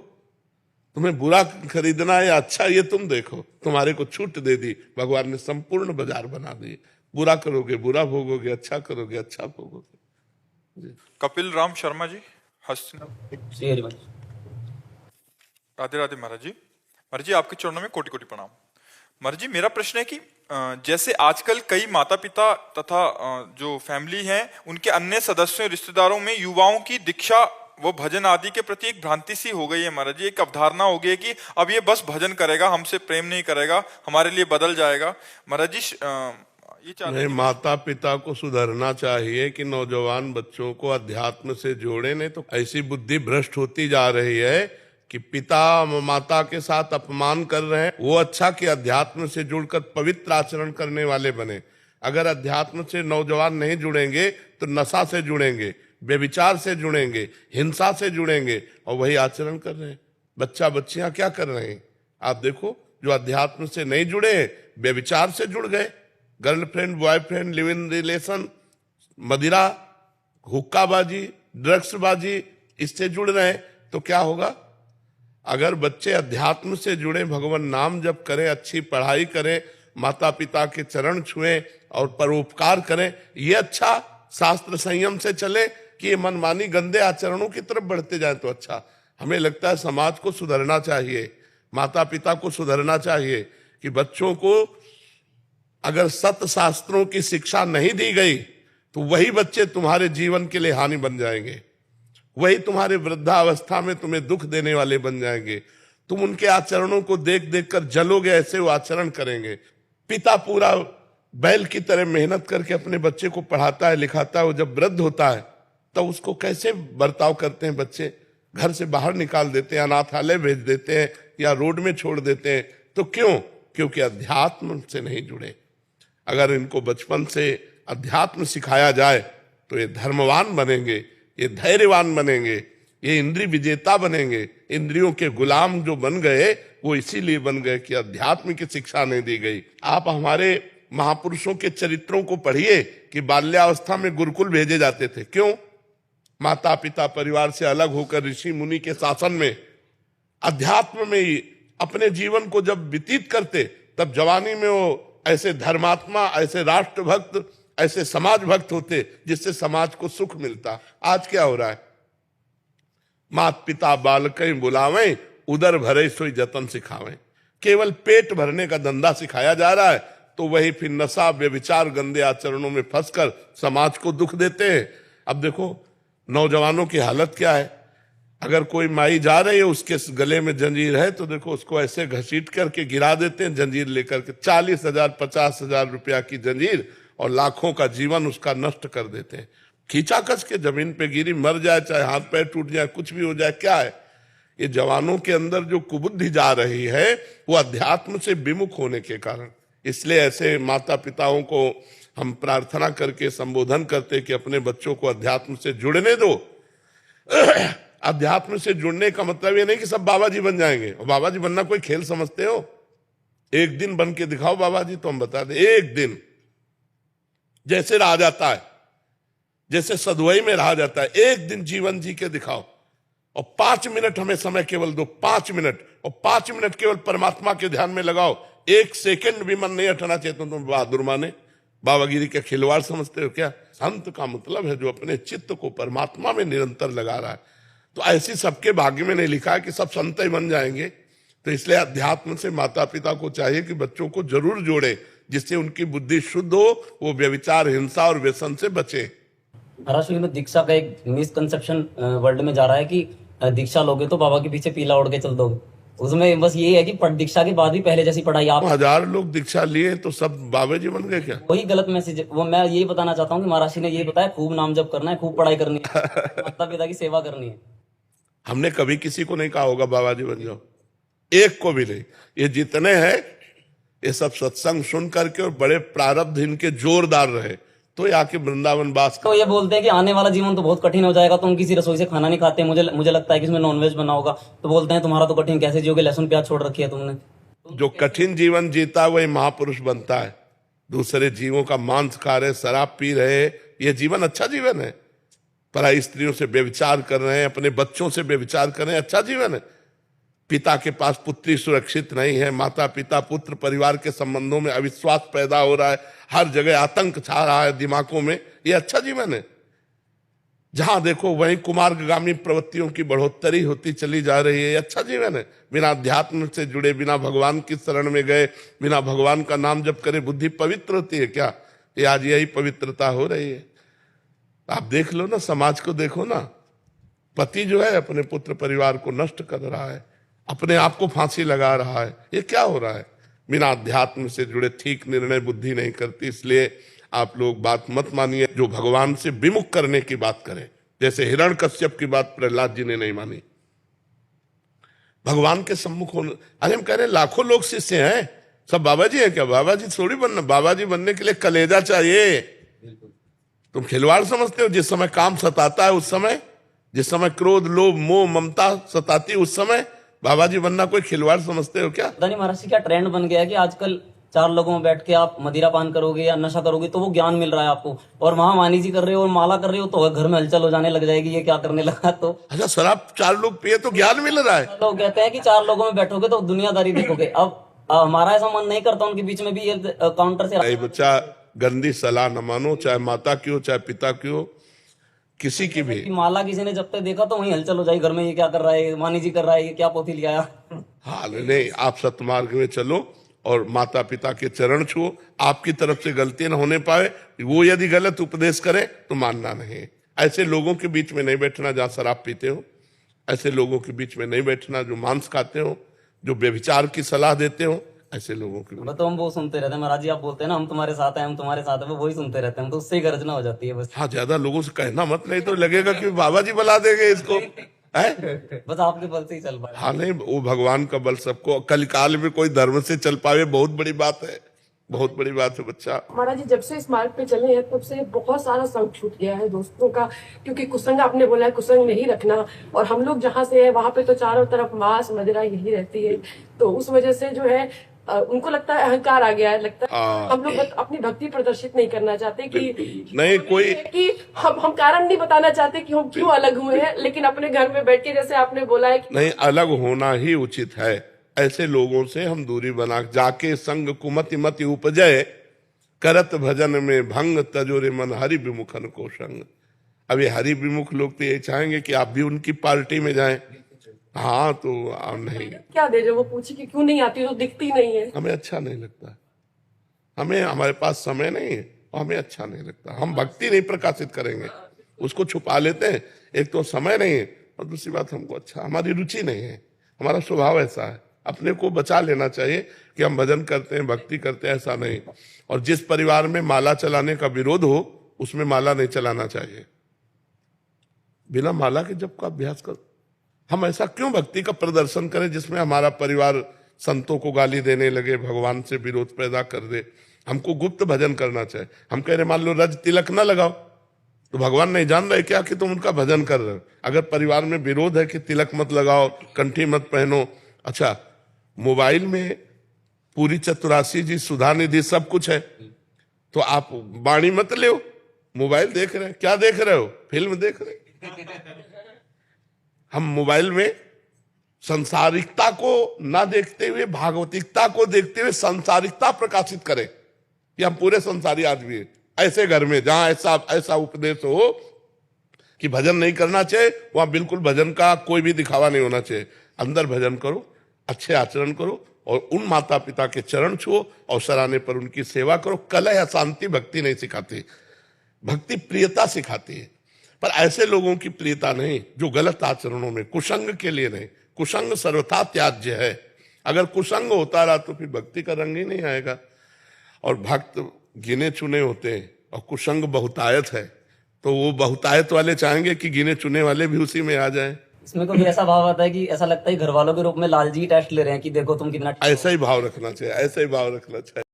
तुम्हें बुरा खरीदना है या अच्छा, ये तुम देखो। तुम्हारे को छूट दे दी भगवान ने, संपूर्ण बाजार बना दी। बुरा करोगे बुरा भोगोगे, अच्छा करोगे अच्छा भोगोगे। कपिल राम शर्मा जी, हस्तिनापुर। राधे राधे महाराज जी। महाराज जी, आपके चरणों में कोटि कोटि प्रणाम। महाराज जी, मेरा प्रश्न है कि जैसे आजकल कई माता पिता तथा जो फैमिली हैं उनके अन्य सदस्यों रिश्तेदारों में युवाओं की दीक्षा वो भजन आदि के प्रति एक भ्रांति सी हो गई है महाराज जी। एक अवधारणा हो गई है कि अब ये बस भजन करेगा, हमसे प्रेम नहीं करेगा, हमारे लिए बदल जाएगा। महाराज जी, ये चाहते हैं माता पिता को सुधरना चाहिए कि नौजवान बच्चों को अध्यात्म से जोड़े। नहीं तो ऐसी बुद्धि भ्रष्ट होती जा रही है कि पिता माता के साथ अपमान कर रहे हैं। वो अच्छा कि अध्यात्म से जुड़कर पवित्र आचरण करने वाले बने। अगर अध्यात्म से नौजवान नहीं जुड़ेंगे तो नशा से जुड़ेंगे, व्यभिचार से जुड़ेंगे, हिंसा से जुड़ेंगे, और वही आचरण कर रहे हैं। बच्चियां क्या कर रहे हैं आप देखो। जो अध्यात्म से नहीं जुड़े, व्यभिचार से जुड़ गए, girlfriend boyfriend live in relation, मदिरा, हुक्काबाजी, ड्रग्सबाजी, इससे जुड़ रहे हैं। तो क्या होगा? अगर बच्चे अध्यात्म से जुड़े, भगवान नाम जप करें, अच्छी पढ़ाई करें, माता पिता के चरण छुएं और परोपकार करें, ये अच्छा शास्त्र संयम से चले कि ये मनमानी गंदे आचरणों की तरफ बढ़ते जाए तो अच्छा। हमें लगता है समाज को सुधरना चाहिए, माता पिता को सुधरना चाहिए कि बच्चों को अगर सत्य शास्त्रों की शिक्षा नहीं दी गई तो वही बच्चे तुम्हारे जीवन के लिए हानि बन जाएंगे, वही तुम्हारे वृद्धावस्था में तुम्हें दुख देने वाले बन जाएंगे। तुम उनके आचरणों को देख देख कर जलोगे, ऐसे वो आचरण करेंगे। पिता पूरा बैल की तरह मेहनत करके अपने बच्चे को पढ़ाता है, लिखाता है, वो जब वृद्ध होता है तो उसको कैसे बर्ताव करते हैं बच्चे? घर से बाहर निकाल देते हैं, अनाथालय भेज देते हैं या रोड में छोड़ देते हैं। तो क्यों? क्योंकि अध्यात्म से नहीं जुड़े। अगर इनको बचपन से अध्यात्म सिखाया जाए तो ये धर्मवान बनेंगे, ये धैर्यवान बनेंगे, ये इंद्रिय विजेता बनेंगे। इंद्रियों के गुलाम जो बन गए वो इसीलिए बन गए कि अध्यात्म की शिक्षा नहीं दी गई। आप हमारे महापुरुषों के चरित्रों को पढ़िए कि बाल्यावस्था में गुरुकुल भेजे जाते थे। क्यों? माता पिता परिवार से अलग होकर ऋषि मुनि के शासन में अध्यात्म में ही अपने जीवन को जब व्यतीत करते, तब जवानी में वो ऐसे धर्मात्मा, ऐसे राष्ट्रभक्त, ऐसे समाज भक्त होते जिससे समाज को सुख मिलता। आज क्या हो रहा है? मात पिता बालकं बुलावें, उदर भरे सोई जतन सिखावें। केवल पेट भरने का धंधा सिखाया जा रहा है, तो वही फिर नशा व्यभिचार गंदे आचरणों में फंसकर समाज को दुख देते हैं। अब देखो नौजवानों की हालत क्या है। अगर कोई माई जा रही है, उसके गले में जंजीर है, तो देखो उसको ऐसे घसीट करके गिरा देते हैं जंजीर लेकर के। 40,000 50,000 रुपया की जंजीर और लाखों का जीवन उसका नष्ट कर देते हैं। खींचाकस के जमीन पे गिरी, मर जाए, चाहे हाथ पैर टूट जाए, कुछ भी हो जाए, क्या है? ये जवानों के अंदर जो कुबुद्धि जा रही है वो अध्यात्म से विमुख होने के कारण। इसलिए ऐसे माता पिताओं को हम प्रार्थना करके संबोधन करते कि अपने बच्चों को अध्यात्म से जुड़ने दो। अध्यात्म से जुड़ने का मतलब ये नहीं कि सब बाबा जी बन जाएंगे, और बाबा जी बनना कोई खेल समझते हो? एक दिन बन के दिखाओ बाबा जी, तो हम बता दें एक दिन जैसे रहा जाता है, जैसे सदुवई में रहा जाता है, एक दिन जीवन जी के दिखाओ, और 5 मिनट हमें समय केवल दो, 5 मिनट, और 5 मिनट केवल परमात्मा के ध्यान में लगाओ। 1 सेकंड भी मन नहीं हटना चाहिए। तुम बहादुर माने, बाबागिरी का खिलवाड़ समझते हो क्या? संत का मतलब है जो अपने चित्त को परमात्मा में निरंतर लगा रहा है। तो ऐसी सबके भाग्य में नहीं लिखा है कि सब संत ही बन जाएंगे। तो इसलिए अध्यात्म से माता पिता को चाहिए कि बच्चों को जरूर जोड़े, जिससे उनकी बुद्धि शुद्ध हो, वो व्यभिचार, हिंसा और व्यसन से बचे। महाराज में दीक्षा का एक मिसकंसेप्शन वर्ल्ड में जा रहा है कि दीक्षा लोगे तो बाबा के पीछे पीला ओढ़ के चल दोगे। उसमें बस ये है कि दीक्षा के बाद भी पहले जैसी पढ़ाई आप 1000 लोग दीक्षा लिए तो सब बाबा जी बन गए क्या? वही गलत मैसेज। वो मैं यही बताना चाहता हूँ कि महाराज जी ने ये बताया खूब नाम जप करना है, खूब पढ़ाई करनी है, माता पिता की सेवा करनी है। हमने कभी किसी को नहीं कहा होगा बाबा जी बन जाओ, एक को भी नहीं। ये जितने हैं ये सब सत्संग सुन करके और बड़े प्रारब्ध इनके जोरदार रहे तो ये आके वृंदावन वास। तो ये बोलते हैं कि आने वाला जीवन तो बहुत कठिन हो जाएगा, तो हम किसी रसोई से खाना नहीं खाते, मुझे लगता है कि इसमें नॉनवेज बना होगा। तो बोलते हैं तुम्हारा तो कठिन कैसे जियोगे, लहसुन प्याज छोड़ रखी है तुमने। जो कठिन जीवन जीता वही महापुरुष बनता है। दूसरे जीवों का मांस खा रहे, शराब पी रहे, ये जीवन अच्छा जीवन है? पराई स्त्रियों से व्यभिचार कर रहे हैं, अपने बच्चों से व्यभिचार कर रहे हैं, अच्छा जीवन है? पिता के पास पुत्री सुरक्षित नहीं है, माता पिता पुत्र परिवार के संबंधों में अविश्वास पैदा हो रहा है, हर जगह आतंक छा रहा है दिमागों में, ये अच्छा जीवन है? जहां देखो वहीं कुमार्गामी प्रवृत्तियों की बढ़ोतरी होती चली जा रही है, ये अच्छा जीवन है? बिना अध्यात्म से जुड़े, बिना भगवान की शरण में गए, बिना भगवान का नाम जप करे बुद्धि पवित्र होती है क्या? ये आज यही पवित्रता हो रही है। आप देख लो ना, समाज को देखो ना, पति जो है अपने पुत्र परिवार को नष्ट कर रहा है, अपने आप को फांसी लगा रहा है, ये क्या हो रहा है? बिना अध्यात्म से जुड़े ठीक निर्णय बुद्धि नहीं करती। इसलिए आप लोग बात मत मानिए जो भगवान से विमुख करने की बात करें, जैसे हिरण्यकश्यप की बात प्रहलाद जी ने नहीं मानी। भगवान के सम्मुख होने, अरे हम कह रहे हैं लाखों लोग शिष्य हैं, सब बाबा जी हैं क्या? बाबा जी थोड़ी बनना, बाबा जी बनने के लिए कलेजा चाहिए। तुम खिलवाड़ समझते हो? जिस समय काम सताता है उस समय, जिस समय क्रोध लोभ मोह ममता सताती है उस समय बाबा जी बनना कोई खिलवाड़ समझते हो क्या? पता नहीं महाराज जी क्या ट्रेंड बन गया है कि आजकल 4 लोगों में बैठ के आप मदिरा पान करोगे या नशा करोगे तो वो ज्ञान मिल रहा है आपको, और वहां वाणी जी कर रहे हो और माला कर रहे हो तो घर में हलचल हो जाने लग जाएगी, ये क्या करने लगा। तो अच्छा, शराब 4 लोग पिए तो ज्ञान मिल रहा है? लोग कहते हैं कि 4 लोगों में बैठोगे तो दुनियादारी देखोगे। अब हमारा ऐसा मन नहीं करता उनके बीच में भी ये काउंटर से। बच्चा गंदी सलाह न मानो, चाहे माता की हो चाहे पिता की हो, किसी की भी। माला किसी ने जब तक देखा तो वहीं हलचल हो जाएगी, घर में ये क्या कर रहा है, वाणी जी कर रहा है, ये क्या पोथी लिया। हाँ नहीं, आप सत्मार्ग में चलो और माता पिता के चरण छुओ। आपकी तरफ से गलती न होने पाए, वो यदि गलत उपदेश करें तो मानना नहीं। ऐसे लोगों के बीच में नहीं बैठना जहां शराब पीते हो, ऐसे लोगों के बीच में नहीं बैठना जो मांस खाते हो, जो व्यभिचार की सलाह देते हो, ऐसे लोगों की। तो हम वो सुनते रहते हैं महाराज जी, आप बोलते हैं ना हम तुम्हारे साथ हैं, हम तुम्हारे साथ हैं, वो वही सुनते रहते हैं, तो उससे ही गर्जना हो जाती है बस। हाँ, ज्यादा लोगों से कहना मत, नहीं तो लगेगा कि बाबा जी बुला देंगे इसको है? बस आपके बल से ही चल पाए। हाँ नहीं, वो भगवान का बल सबको, कलिकाल में कोई धर्म से चल पावे बहुत बड़ी बात है, बहुत बड़ी बात है बच्चा। महाराज जी जब से इस मार्ग पे चले हैं तब से बहुत सारा संग छूट गया है दोस्तों का, क्योंकि कुसंग आपने बोला है कुसंग नहीं रखना, और हम लोग जहाँ से है वहां पे तो चारों तरफ मांस मदिरा यही रहती है, तो उस वजह से जो है उनको लगता है अहंकार आ गया है, लगता है हम लोग अपनी भक्ति प्रदर्शित नहीं करना चाहते कि नहीं कोई कि हम कारण नहीं बताना चाहते कि हम क्यों अलग हुए हैं, लेकिन अपने घर में बैठ के जैसे आपने बोला है कि नहीं, अलग होना ही उचित है। ऐसे लोगों से हम दूरी बना, जाके संग कुमति मति उपजय, करत भजन में भंग तजोरे मन हरि विमुखन को संग। अब ये हरि विमुख लोग तो यही चाहेंगे कि आप भी उनकी पार्टी में जाएं। हाँ तो नहीं, क्या दे जो वो पूछी कि क्यों नहीं आती, तो दिखती नहीं है। हमें अच्छा नहीं लगता, हमें, हमारे पास समय नहीं है और हमें अच्छा नहीं लगता। हम भक्ति नहीं प्रकाशित करेंगे, उसको छुपा लेते हैं। एक तो समय नहीं है और दूसरी बात हमको अच्छा, हमारी रुचि नहीं है, हमारा स्वभाव ऐसा है। अपने को बचा लेना चाहिए कि हम भजन करते हैं भक्ति करते हैं, ऐसा नहीं। और जिस परिवार में माला चलाने का विरोध हो उसमें माला नहीं चलाना चाहिए। बिना माला के जप का अभ्यास करो। हम ऐसा क्यों भक्ति का प्रदर्शन करें जिसमें हमारा परिवार संतों को गाली देने लगे, भगवान से विरोध पैदा कर दे। हमको गुप्त भजन करना चाहिए। हम कह रहे मान लो रज तिलक ना लगाओ, तो भगवान नहीं जान रहे क्या कि तुम उनका भजन कर रहे हो। अगर परिवार में विरोध है कि तिलक मत लगाओ, कंठी मत पहनो, अच्छा मोबाइल में पूरी चतुरासी जी, सुधा निधि सब कुछ है, तो आप बाणी मत ले, मोबाइल देख रहे हैं, क्या देख रहे हो, फिल्म देख रहे हैं। हम मोबाइल में संसारिकता को ना देखते हुए भागवतिकता को देखते हुए संसारिकता प्रकाशित करें कि हम पूरे संसारी आदमी हैं। ऐसे घर में जहां ऐसा उपदेश हो कि भजन नहीं करना चाहिए, वहां बिल्कुल भजन का कोई भी दिखावा नहीं होना चाहिए। अंदर भजन करो, अच्छे आचरण करो और उन माता पिता के चरण छुओ, अवसर आने पर उनकी सेवा करो। कलह अशांति भक्ति नहीं सिखाती, भक्ति प्रियता सिखाती है। पर ऐसे लोगों की प्रियता नहीं जो गलत आचरणों में, कुसंग के लिए नहीं। कुसंग सर्वथा त्याज्य है। अगर कुसंग होता रहा तो फिर भक्ति का रंग ही नहीं आएगा। और भक्त गिने चुने होते हैं और कुसंग बहुतायत है, तो वो बहुतायत वाले चाहेंगे कि गिने चुने वाले भी उसी में आ जाएं। इसमें कभी ऐसा भाव आता है कि ऐसा लगता है घर वालों के रूप में लालजी टेस्ट ले रहे हैं कि देखो तुम कितना ऐसा ही भाव रखना चाहिए, ऐसा ही भाव रखना चाहिए।